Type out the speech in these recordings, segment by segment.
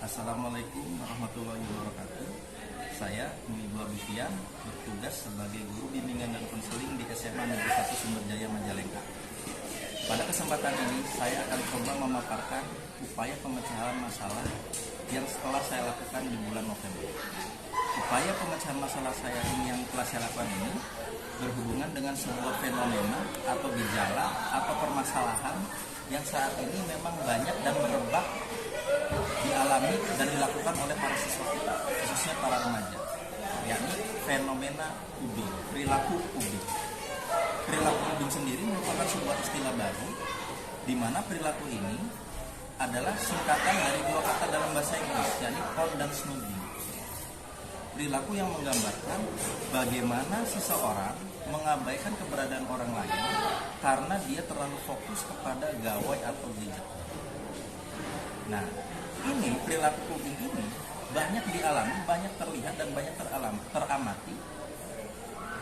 Assalamualaikum warahmatullahi wabarakatuh. Saya Ibu Abifian bertugas sebagai guru bimbingan dan konseling di SMA Negeri 1 Sumberjaya Majalengka. Pada kesempatan ini saya akan coba memaparkan upaya pemecahan masalah yang setelah saya lakukan di bulan November. Upaya pemecahan masalah saya ini yang telah saya lakukan ini berhubungan dengan sebuah fenomena atau gejala atau permasalahan yang saat ini memang banyak dan merebak dialami dan dilakukan oleh para siswa kita, khususnya para remaja, yakni fenomena ubing, perilaku ubing. Perilaku ubing sendiri merupakan sebuah istilah baru, di mana perilaku ini adalah singkatan dari dua kata dalam bahasa Inggris, yakni old dan snobbing. Perilaku yang menggambarkan bagaimana seseorang mengabaikan keberadaan orang lain karena dia terlalu fokus kepada gawai atau gadget. Nah, ini perilaku ubing ini banyak dialami, banyak terlihat dan banyak teramati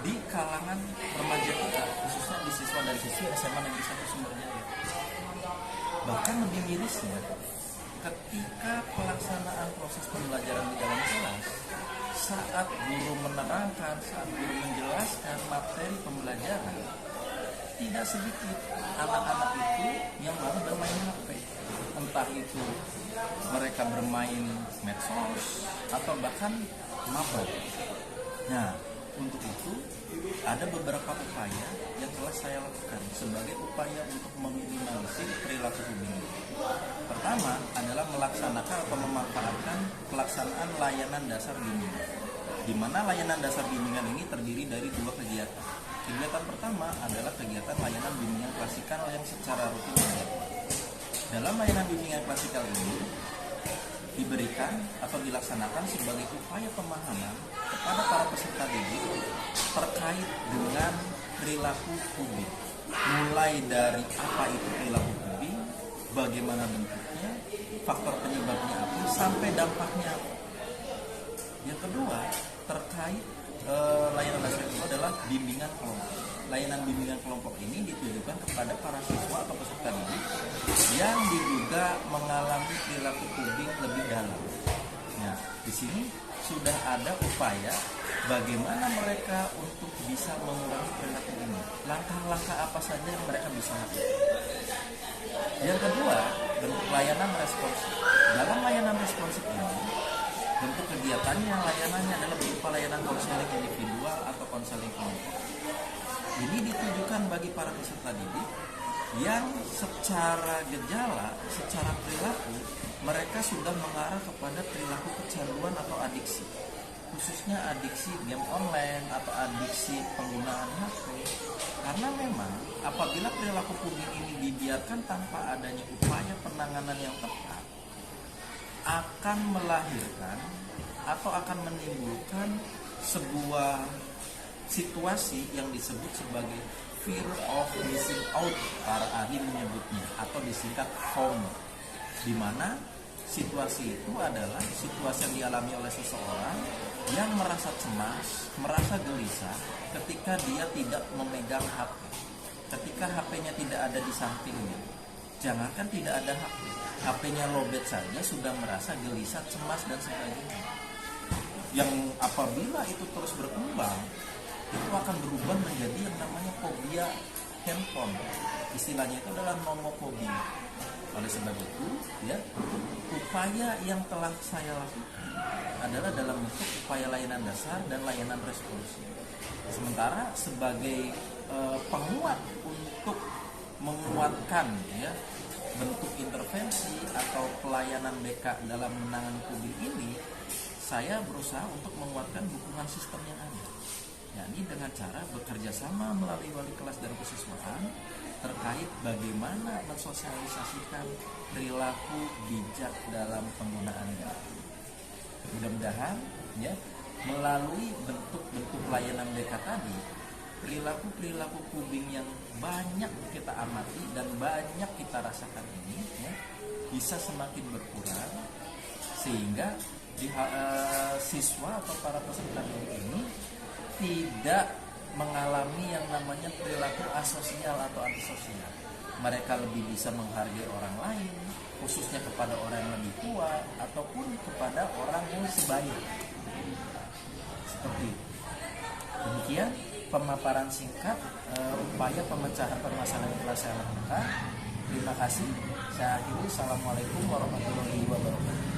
di kalangan remaja kita, khususnya di siswa dan siswi SMA Negeri 1 Sumberjaya. Bahkan lebih mirisnya, ketika pelaksanaan proses pembelajaran di dalam kelas, saat guru menerangkan, saat guru menjelaskan materi pembelajaran, tidak sedikit anak-anak itu yang baru bermain HP. Entah itu mereka bermain medsos atau bahkan mabuk. Nah, untuk itu ada beberapa upaya yang telah saya lakukan sebagai upaya untuk meminimalisir perilaku ubing. Pertama adalah melaksanakan atau memanfaatkan pelaksanaan layanan dasar bimbingan, di mana layanan dasar bimbingan ini terdiri dari dua kegiatan. Kegiatan pertama adalah kegiatan layanan bimbingan klasikal yang secara rutin dilakukan. Dalam layanan bimbingan klasikal ini diberikan atau dilaksanakan sebagai upaya pemahaman kepada para peserta didik terkait dengan perilaku ubing. Mulai dari apa itu perilaku ubing, bagaimana bentuknya, faktor penyebabnya apa, sampai dampaknya apa. Yang kedua, terkait layanan dasar itu adalah bimbingan kelompok. Layanan bimbingan kelompok ini ditujukan kepada para siswa atau peserta didik yang diduga mengalami perilaku ubing lebih dalam. Nah, di sini sudah ada upaya bagaimana mereka untuk bisa mengurangi perilaku ini. Langkah-langkah apa saja yang mereka bisa lakukan. Yang kedua, bentuk layanan responsif. Dalam layanan responsif ini, bentuk kegiatannya, layanannya adalah berupa layanan konseling individual atau konseling kelompok. Ini ditujukan bagi para peserta didik yang secara gejala, secara perilaku, mereka sudah mengarah kepada perilaku kecanduan atau adiksi. Khususnya adiksi game online atau adiksi penggunaan HP. Karena memang apabila perilaku ubing ini dibiarkan tanpa adanya upaya penanganan yang tepat, akan melahirkan atau akan menimbulkan sebuah situasi yang disebut sebagai fear of missing out, para ahli menyebutnya, atau disingkat FOMO, di mana situasi itu adalah situasi yang dialami oleh seseorang yang merasa cemas, merasa gelisah ketika dia tidak memegang HP, ketika HP-nya tidak ada di sampingnya. Jangankan tidak ada HP, HP-nya lowbat saja sudah merasa gelisah, cemas, dan sebagainya. Yang apabila itu terus berkembang, itu akan berubah menjadi yang namanya fobia handphone. Istilahnya itu adalah nomofobia. Oleh sebab itu, ya, upaya yang telah saya lakukan adalah dalam bentuk upaya layanan dasar dan layanan responsif. Sementara sebagai penguat untuk menguatkan, ya, bentuk intervensi atau pelayanan BK dalam menangani ubing ini, saya berusaha untuk menguatkan dukungan sistem yang ada, yakni dengan cara bekerja sama melalui wali kelas dan kesiswaan terkait bagaimana mensosialisasikan perilaku bijak dalam penggunaannya. Mudah-mudahan, ya, melalui bentuk-bentuk layanan BK tadi, perilaku-perilaku ubing yang banyak kita amati dan banyak kita rasakan ini, ya, bisa semakin berkurang sehingga siswa atau para peserta didik ini tidak mengalami yang namanya perilaku asosial atau antisosial. Mereka lebih bisa menghargai orang lain, khususnya kepada orang yang lebih tua atau ataupun kepada orang yang sebaik. Seperti itu. Demikian pemaparan singkat upaya pemecahan permasalahan yang telah saya lakukan. Terima kasih. Saya akhiri. Assalamualaikum warahmatullahi wabarakatuh.